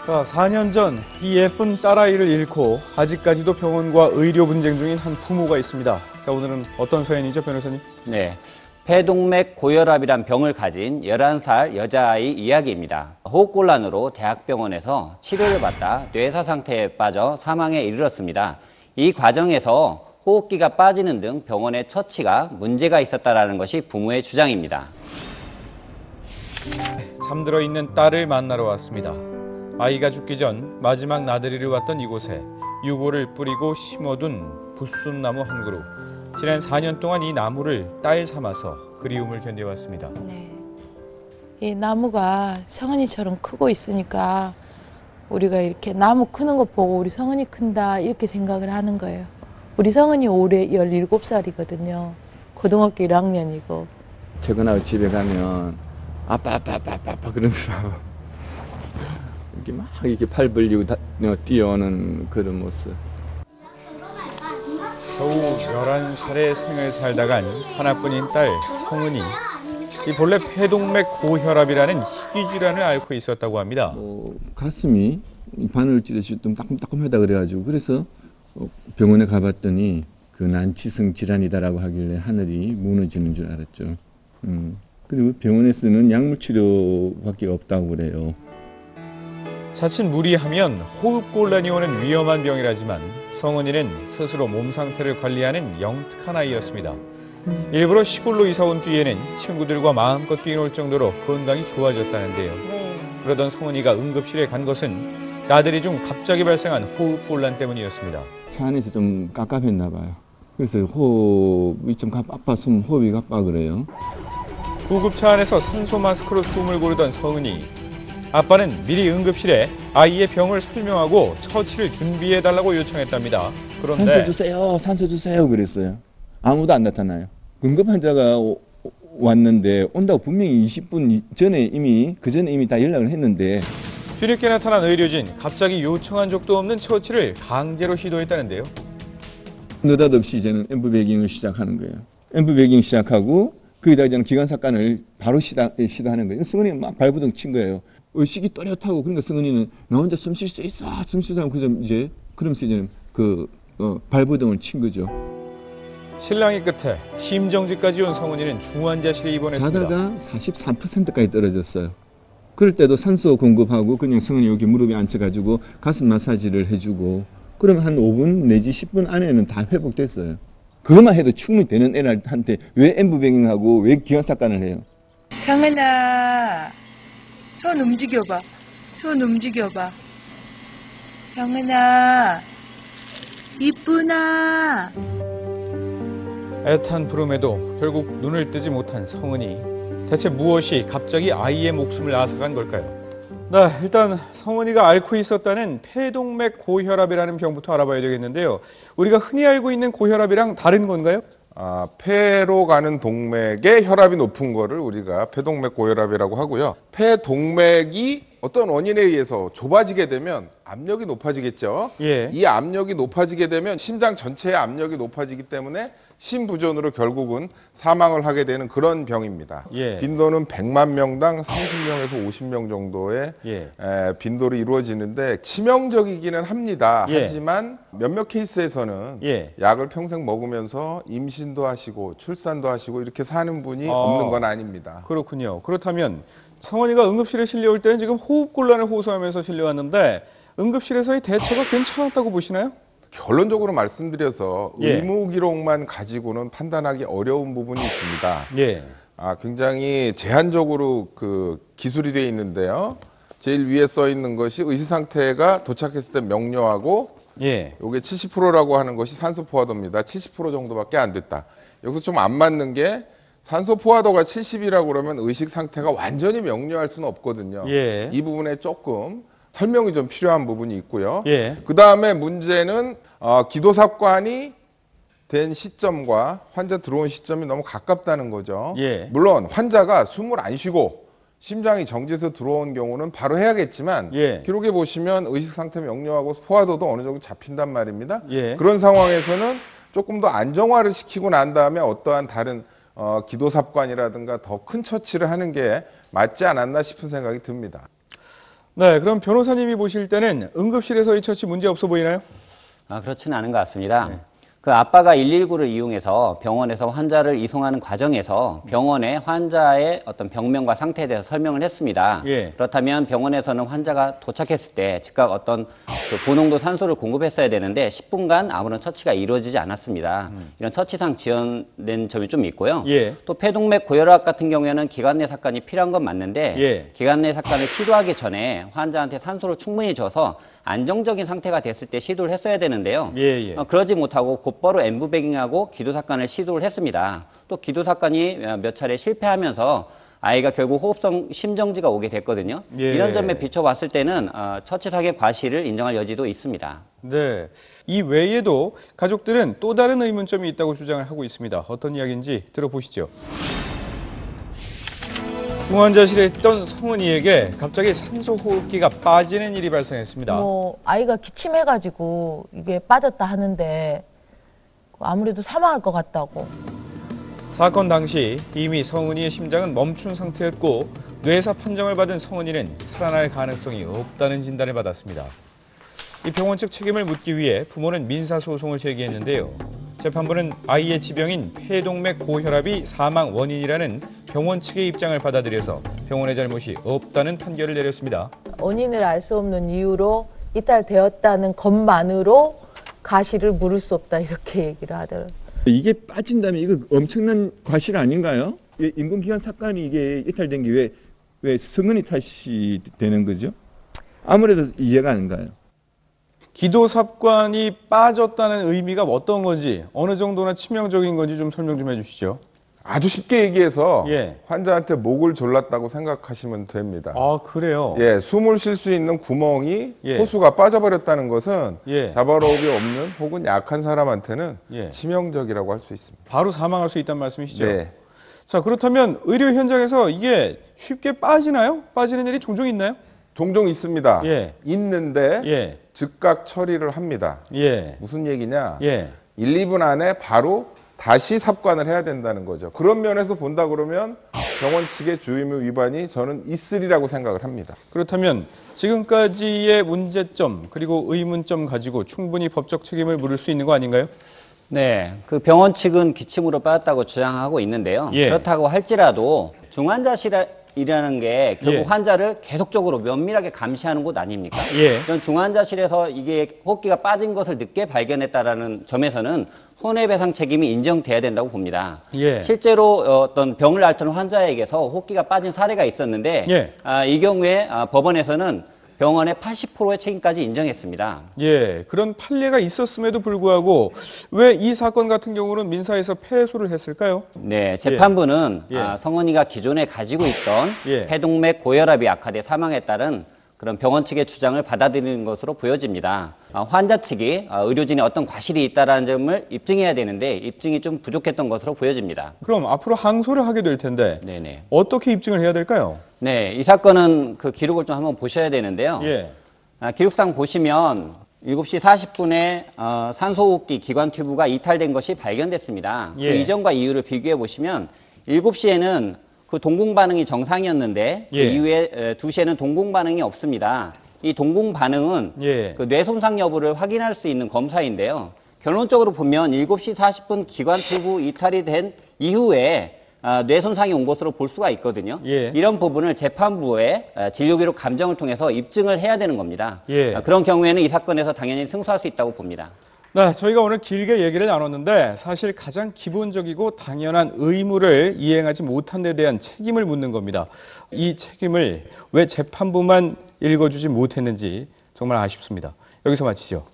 자, 4년 전 이 예쁜 딸아이를 잃고 아직까지도 병원과 의료 분쟁 중인 한 부모가 있습니다. 자, 오늘은 어떤 사연이죠, 변호사님? 네, 폐동맥 고혈압이란 병을 가진 11살 여자아이 이야기입니다. 호흡곤란으로 대학병원에서 치료를 받다 뇌사 상태에 빠져 사망에 이르렀습니다. 이 과정에서 호흡기가 빠지는 등 병원의 처치가 문제가 있었다는 것이 부모의 주장입니다. 잠들어 있는 딸을 만나러 왔습니다. 아이가 죽기 전 마지막 나들이를 왔던 이곳에 유골을 뿌리고 심어둔 부순나무 한 그루. 지난 4년 동안 이 나무를 딸 삼아서 그리움을 견뎌왔습니다. 네. 이 나무가 성은이처럼 크고 있으니까 우리가 이렇게 나무 크는 거 보고 우리 성은이 큰다 이렇게 생각을 하는 거예요. 우리 성은이 올해 17살이거든요. 고등학교 1학년이고. 퇴근하고 집에 가면 아빠 그러면서 이렇게 막 이렇게 팔 벌리고 뛰어오는 그런 모습. 겨우 11살의 생을 살다간 하나뿐인 딸 성은이 이 본래 폐동맥 고혈압이라는 희귀 질환을 앓고 있었다고 합니다. 가슴이 바늘 찌듯이 좀 따끔따끔하다 그래가지고 그래서 병원에 가봤더니 그 난치성 질환이다라고 하길래 하늘이 무너지는 줄 알았죠. 그리고 병원에 쓰는 약물 치료밖에 없다고 그래요. 자칫 무리하면 호흡곤란이 오는 위험한 병이라지만 성은이는 스스로 몸 상태를 관리하는 영특한 아이였습니다. 일부러 시골로 이사 온 뒤에는 친구들과 마음껏 뛰놀 정도로 건강이 좋아졌다는데요. 그러던 성은이가 응급실에 간 것은 나들이 중 갑자기 발생한 호흡곤란 때문이었습니다. 차 안에서 좀 깝깝했나 봐요. 그래서 호흡이 좀 호흡이 가빠 그래요. 구급차 안에서 산소 마스크로 숨을 고르던 성은이. 아빠는 미리 응급실에 아이의 병을 설명하고 처치를 준비해달라고 요청했답니다. 그런데 산소 주세요 그랬어요. 아무도 안 나타나요. 응급 환자가 왔는데 온다고 분명히 20분 전에 그 전에 이미 다 연락을 했는데 뒤늦게 나타난 의료진, 갑자기 요청한 적도 없는 처치를 강제로 시도했다는데요. 느닷없이 이제는 엠브베깅을 시작하는 거예요. 엠브베깅 시작하고 거기다 이제 기관사건을 바로 시도하는 거예요. 승은이가 막 발부둥 친 거예요. 의식이 또렷하고 그러니까 승은이는 나 혼자 숨 쉴 수 있어, 숨 쉴 수 있어. 그러면서 이제 발부둥을 친 거죠. 실랑이 끝에 심정지까지 온 성은이는 중환자실에 입원했습니다. 자다가 43%까지 떨어졌어요. 그럴 때도 산소 공급하고 그냥 승은이 여기 무릎에 앉혀가지고 가슴 마사지를 해주고 그러면 한 5분 내지 10분 안에는 다 회복됐어요. 그것만 해도 충분히 되는 애한테 왜 엠브뱅잉하고 왜 기관사건을 해요? 경은아, 손 움직여봐. 손 움직여봐. 경은아, 이쁘나. 애탄 부름에도 결국 눈을 뜨지 못한 성은이. 대체 무엇이 갑자기 아이의 목숨을 앗아간 걸까요? 네, 일단 성은이가 앓고 있었다는 폐동맥 고혈압이라는 병부터 알아봐야 되겠는데요. 우리가 흔히 알고 있는 고혈압이랑 다른 건가요? 폐로 가는 동맥의 혈압이 높은 거를 우리가 폐동맥 고혈압이라고 하고요. 폐동맥이 어떤 원인에 의해서 좁아지게 되면 압력이 높아지겠죠. 예. 이 압력이 높아지게 되면 심장 전체의 압력이 높아지기 때문에 심부전으로 결국은 사망을 하게 되는 그런 병입니다. 예. 빈도는 100만 명당 30명에서 50명 정도의 빈도로 이루어지는데 치명적이기는 합니다. 예. 하지만 몇몇 케이스에서는 약을 평생 먹으면서 임신도 하시고 출산도 하시고 이렇게 사는 분이 없는 건 아닙니다. 그렇군요. 그렇다면 성은이가 응급실에 실려올 때는 지금 호흡곤란을 호소하면서 실려왔는데 응급실에서의 대처가 괜찮았다고 보시나요? 결론적으로 말씀드려서 의무 기록만 가지고는 판단하기 어려운 부분이 있습니다. 굉장히 제한적으로 그 기술이 되어 있는데요. 제일 위에 써 있는 것이 의식 상태가 도착했을 때 명료하고 이게 70%라고 하는 것이 산소 포화도입니다. 70% 정도밖에 안 됐다. 여기서 좀 안 맞는 게 산소 포화도가 70이라고 그러면 의식 상태가 완전히 명료할 수는 없거든요. 이 부분에 조금 설명이 좀 필요한 부분이 있고요. 그 다음에 문제는 기도삽관이 된 시점과 환자 들어온 시점이 너무 가깝다는 거죠. 물론 환자가 숨을 안 쉬고 심장이 정지해서 들어온 경우는 바로 해야겠지만 기록에 보시면 의식 상태 명료하고 포화도도 어느 정도 잡힌단 말입니다. 그런 상황에서는 조금 더 안정화를 시키고 난 다음에 어떠한 다른 기도삽관이라든가 더 큰 처치를 하는 게 맞지 않았나 싶은 생각이 듭니다. 네, 그럼 변호사님이 보실 때는 응급실에서의 처치 문제 없어 보이나요? 그렇지는 않은 것 같습니다. 그 아빠가 119를 이용해서 병원에서 환자를 이송하는 과정에서 병원에 환자의 어떤 병명과 상태에 대해서 설명을 했습니다. 그렇다면 병원에서는 환자가 도착했을 때 즉각 어떤 그 고농도 산소를 공급했어야 되는데 10분간 아무런 처치가 이루어지지 않았습니다. 이런 처치상 지연된 점이 좀 있고요. 또 폐동맥 고혈압 같은 경우에는 기관 내 삭관이 필요한 건 맞는데 기관 내 삭관을 시도하기 전에 환자한테 산소를 충분히 줘서 안정적인 상태가 됐을 때 시도를 했어야 되는데요. 그러지 못하고 곧바로 엠브베깅하고 기도삭관을 시도를 했습니다. 또 기도삭관이 몇 차례 실패하면서 아이가 결국 호흡성 심정지가 오게 됐거든요. 이런 점에 비춰봤을 때는 처치상의 과실을 인정할 여지도 있습니다. 네, 이 외에도 가족들은 또 다른 의문점이 있다고 주장을 하고 있습니다. 어떤 이야기인지 들어보시죠. 중환자실에 있던 성은이에게 갑자기 산소호흡기가 빠지는 일이 발생했습니다. 아이가 기침해가지고 이게 빠졌다 하는데 아무래도 사망할 것 같다고. 사건 당시 이미 성은이의 심장은 멈춘 상태였고 뇌사 판정을 받은 성은이는 살아날 가능성이 없다는 진단을 받았습니다. 이 병원 측 책임을 묻기 위해 부모는 민사소송을 제기했는데요. 재판부는 아이의 지병인 폐동맥 고혈압이 사망 원인이라는 병원 측의 입장을 받아들여서 병원의 잘못이 없다는 판결을 내렸습니다. 원인을 알 수 없는 이유로 이탈되었다는 것만으로 가실을 물을 수 없다 이렇게 얘기를 하더라고요. 이게 빠진다면 이거 엄청난 과실 아닌가요? 인공기관 삭관이 이게 이탈된 게 왜 성은이 탓이 되는 거죠? 아무래도 이해가 안 가요. 기도삽관이 빠졌다는 의미가 어떤 건지, 어느 정도나 치명적인 건지 좀 설명 좀 해주시죠. 아주 쉽게 얘기해서 환자한테 목을 졸랐다고 생각하시면 됩니다. 아, 그래요? 숨을 쉴 수 있는 구멍이 호수가 빠져버렸다는 것은 자발호흡이 없는 혹은 약한 사람한테는 치명적이라고 할 수 있습니다. 바로 사망할 수 있다는 말씀이시죠? 자, 그렇다면 의료 현장에서 이게 쉽게 빠지나요? 빠지는 일이 종종 있나요? 종종 있습니다. 있는데 즉각 처리를 합니다. 무슨 얘기냐? 1, 2분 안에 바로 다시 삽관을 해야 된다는 거죠. 그런 면에서 본다 그러면 병원 측의 주의무 위반이 저는 있으리라고 생각을 합니다. 그렇다면 지금까지의 문제점 그리고 의문점 가지고 충분히 법적 책임을 물을 수 있는 거 아닌가요? 네, 그 병원 측은 기침으로 빠졌다고 주장하고 있는데요. 그렇다고 할지라도 중환자실이라는 게 결국 환자를 계속적으로 면밀하게 감시하는 곳 아닙니까? 이런 중환자실에서 이게 호흡기가 빠진 것을 늦게 발견했다라는 점에서는 손해배상 책임이 인정돼야 된다고 봅니다. 실제로 어떤 병을 앓던 환자에게서 호흡기가 빠진 사례가 있었는데 이 경우에 법원에서는 병원의 80%의 책임까지 인정했습니다. 그런 판례가 있었음에도 불구하고 왜 이 사건 같은 경우는 민사에서 패소를 했을까요? 네, 재판부는 성은이가 기존에 가지고 있던 폐동맥 고혈압이 악화돼 사망에 따른 그런 병원 측의 주장을 받아들이는 것으로 보여집니다. 환자 측이 의료진의 어떤 과실이 있다는 점을 입증해야 되는데 입증이 좀 부족했던 것으로 보여집니다. 그럼 앞으로 항소를 하게 될 텐데 어떻게 입증을 해야 될까요? 네, 이 사건은 그 기록을 좀 한번 보셔야 되는데요. 기록상 보시면 7시 40분에 산소호흡기 기관 튜브가 이탈된 것이 발견됐습니다. 그 이전과 이후를 비교해 보시면 7시에는 그 동공 반응이 정상이었는데 그 이후에 2시에는 동공 반응이 없습니다. 이 동공 반응은 그 뇌 손상 여부를 확인할 수 있는 검사인데요. 결론적으로 보면 7시 40분 기관 튜브 이탈이 된 이후에 뇌 손상이 온 것으로 볼 수가 있거든요. 이런 부분을 재판부의 진료기록 감정을 통해서 입증을 해야 되는 겁니다. 그런 경우에는 이 사건에서 당연히 승소할 수 있다고 봅니다. 네, 저희가 오늘 길게 얘기를 나눴는데 사실 가장 기본적이고 당연한 의무를 이행하지 못한 데 대한 책임을 묻는 겁니다. 이 책임을 왜 재판부만 읽어주지 못했는지 정말 아쉽습니다. 여기서 마치죠.